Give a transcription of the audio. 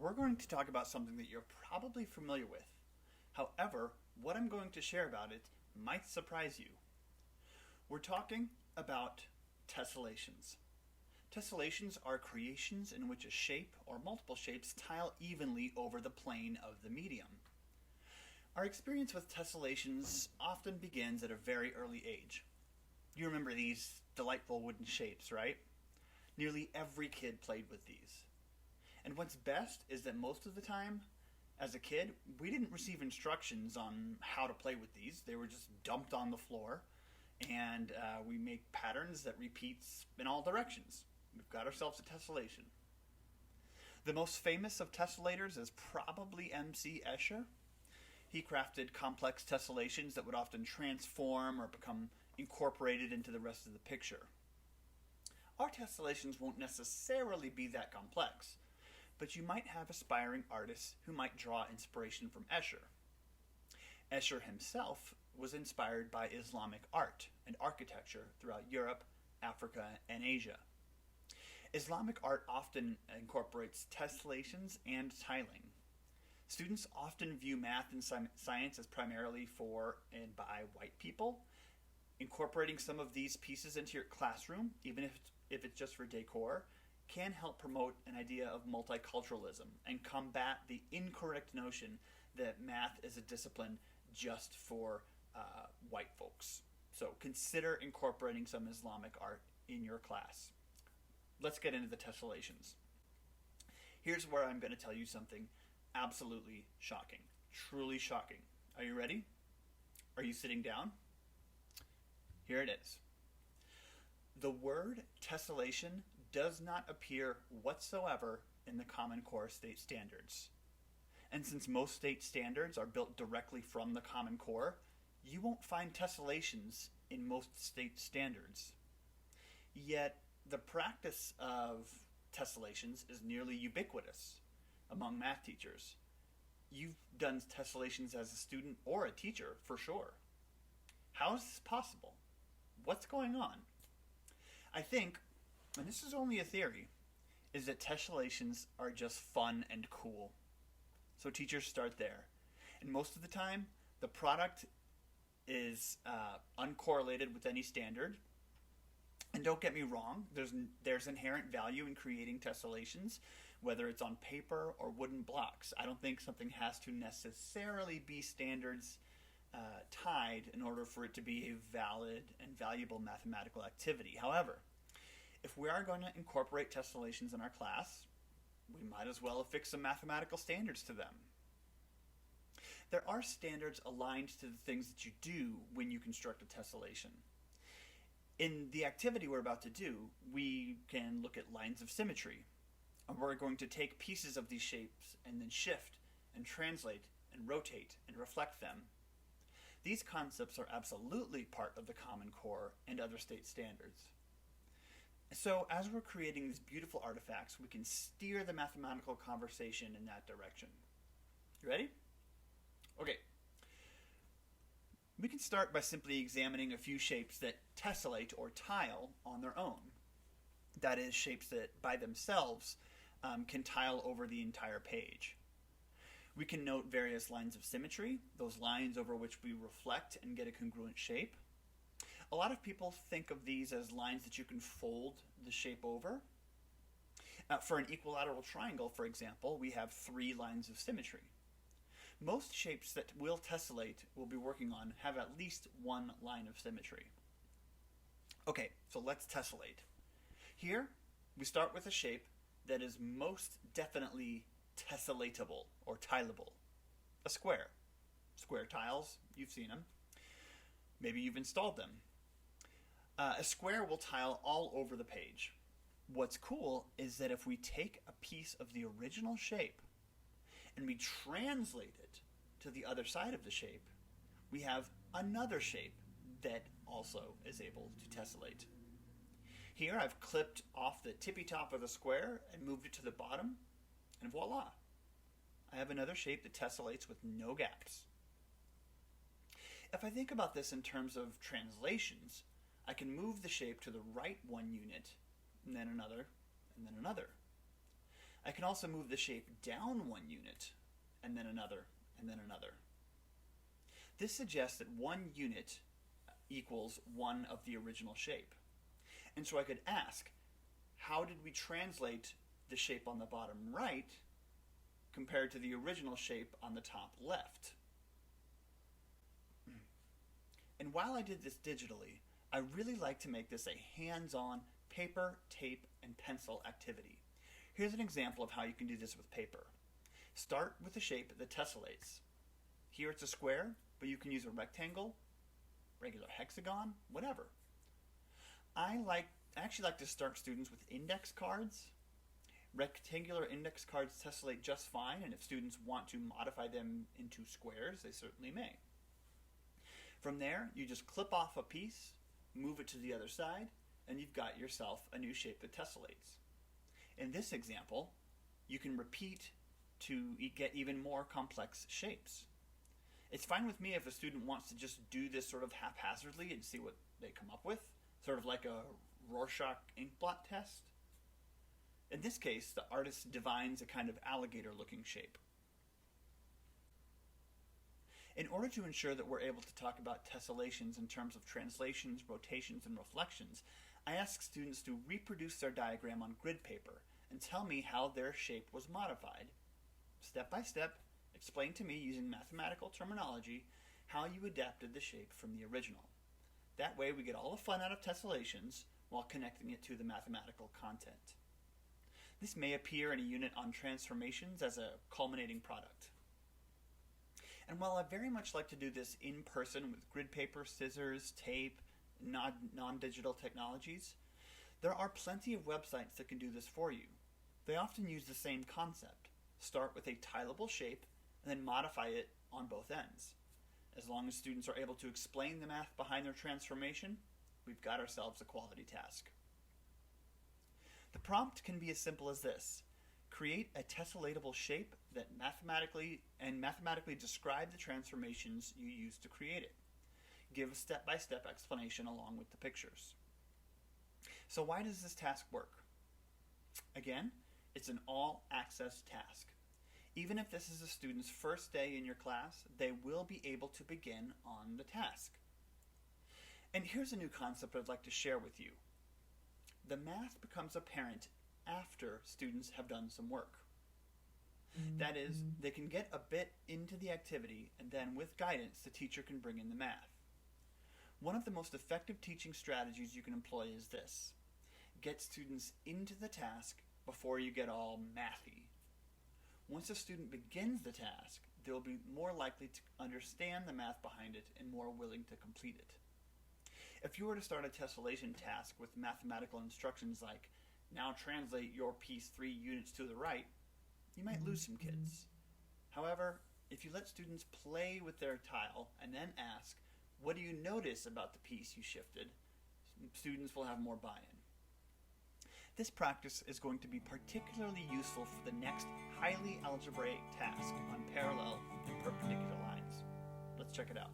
we're going to talk about something that you're probably familiar with. However, what I'm going to share about it might surprise you. We're talking about tessellations. Tessellations are creations in which a shape or multiple shapes tile evenly over the plane of the medium. Our experience with tessellations often begins at a very early age. You remember these delightful wooden shapes, right? Nearly every kid played with these. And what's best is that most of the time, as a kid, we didn't receive instructions on how to play with these. They were just dumped on the floor, and we make patterns that repeats in all directions. We've got ourselves a tessellation. The most famous of tessellators is probably M.C. Escher. He crafted complex tessellations that would often transform or become incorporated into the rest of the picture. Our tessellations won't necessarily be that complex, but you might have aspiring artists who might draw inspiration from Escher. Escher himself was inspired by Islamic art and architecture throughout Europe, Africa, and Asia. Islamic art often incorporates tessellations and tiling. Students often view math and science as primarily for and by white people. Incorporating some of these pieces into your classroom, even if it's just for decor, can help promote an idea of multiculturalism and combat the incorrect notion that math is a discipline just for white folks. So consider incorporating some Islamic art in your class. Let's get into the tessellations. Here's where I'm going to tell you something absolutely shocking. Truly shocking. Are you ready? Are you sitting down? Here it is. The word tessellation does not appear whatsoever in the Common Core state standards. And since most state standards are built directly from the Common Core, you won't find tessellations in most state standards. Yet, the practice of tessellations is nearly ubiquitous among math teachers. You've done tessellations as a student or a teacher, for sure. How is this possible? What's going on? I think, and this is only a theory, is that tessellations are just fun and cool. So teachers start there. And most of the time, the product is uncorrelated with any standard. And don't get me wrong, there's inherent value in creating tessellations, whether it's on paper or wooden blocks. I don't think something has to necessarily be standards tied in order for it to be a valid and valuable mathematical activity. However, if we are going to incorporate tessellations in our class, we might as well affix some mathematical standards to them. There are standards aligned to the things that you do when you construct a tessellation. In the activity we're about to do, we can look at lines of symmetry. And we're going to take pieces of these shapes and then shift and translate and rotate and reflect them. These concepts are absolutely part of the Common Core and other state standards. So as we're creating these beautiful artifacts, we can steer the mathematical conversation in that direction. You ready? Okay. We can start by simply examining a few shapes that tessellate or tile on their own. That is, shapes that by themselves can tile over the entire page. We can note various lines of symmetry, those lines over which we reflect and get a congruent shape. A lot of people think of these as lines that you can fold the shape over. For an equilateral triangle, for example, we have 3 lines of symmetry. Most shapes that we'll tessellate, we'll be working on, have at least 1 line of symmetry. Okay, so let's tessellate. Here, we start with a shape that is most definitely tessellatable or tileable. A square. Square tiles, you've seen them. Maybe you've installed them. A square will tile all over the page. What's cool is that if we take a piece of the original shape and we translate it to the other side of the shape, we have another shape that also is able to tessellate. Here I've clipped off the tippy top of the square and moved it to the bottom, and voila! I have another shape that tessellates with no gaps. If I think about this in terms of translations, I can move the shape to the right 1 unit, and then another, and then another. I can also move the shape down 1 unit, and then another, and then another. This suggests that 1 unit equals 1 of the original shape. And so I could ask, how did we translate the shape on the bottom right compared to the original shape on the top left? And while I did this digitally, I really like to make this a hands-on paper, tape, and pencil activity. Here's an example of how you can do this with paper. Start with the shape that tessellates. Here it's a square, but you can use a rectangle, regular hexagon, whatever. I actually like to start students with index cards. Rectangular index cards tessellate just fine, and if students want to modify them into squares, they certainly may. From there, you just clip off a piece, move it to the other side, and you've got yourself a new shape that tessellates. In this example, you can repeat to get even more complex shapes. It's fine with me if a student wants to just do this sort of haphazardly and see what they come up with, sort of like a Rorschach ink blot test. In this case, the artist divines a kind of alligator-looking shape. In order to ensure that we're able to talk about tessellations in terms of translations, rotations, and reflections, I ask students to reproduce their diagram on grid paper and tell me how their shape was modified. Step by step, explain to me using mathematical terminology how you adapted the shape from the original. That way we get all the fun out of tessellations while connecting it to the mathematical content. This may appear in a unit on transformations as a culminating product. And while I very much like to do this in person with grid paper, scissors, tape, non-digital technologies, there are plenty of websites that can do this for you. They often use the same concept. Start with a tileable shape and then modify it on both ends. As long as students are able to explain the math behind their transformation, we've got ourselves a quality task. The prompt can be as simple as this. Create a tessellatable shape that mathematically describe the transformations you use to create it. Give a step-by-step explanation along with the pictures. So why does this task work? Again, it's an all-access task. Even if this is a student's first day in your class, they will be able to begin on the task. And here's a new concept I'd like to share with you. The math becomes apparent after students have done some work. That is, they can get a bit into the activity, and then with guidance, the teacher can bring in the math. One of the most effective teaching strategies you can employ is this. Get students into the task before you get all mathy. Once a student begins the task, they will be more likely to understand the math behind it and more willing to complete it. If you were to start a tessellation task with mathematical instructions like, now translate your piece 3 units to the right, you might lose some kids. However, if you let students play with their tile and then ask, what do you notice about the piece you shifted, students will have more buy-in. This practice is going to be particularly useful for the next highly algebraic task on parallel and perpendicular lines. Let's check it out.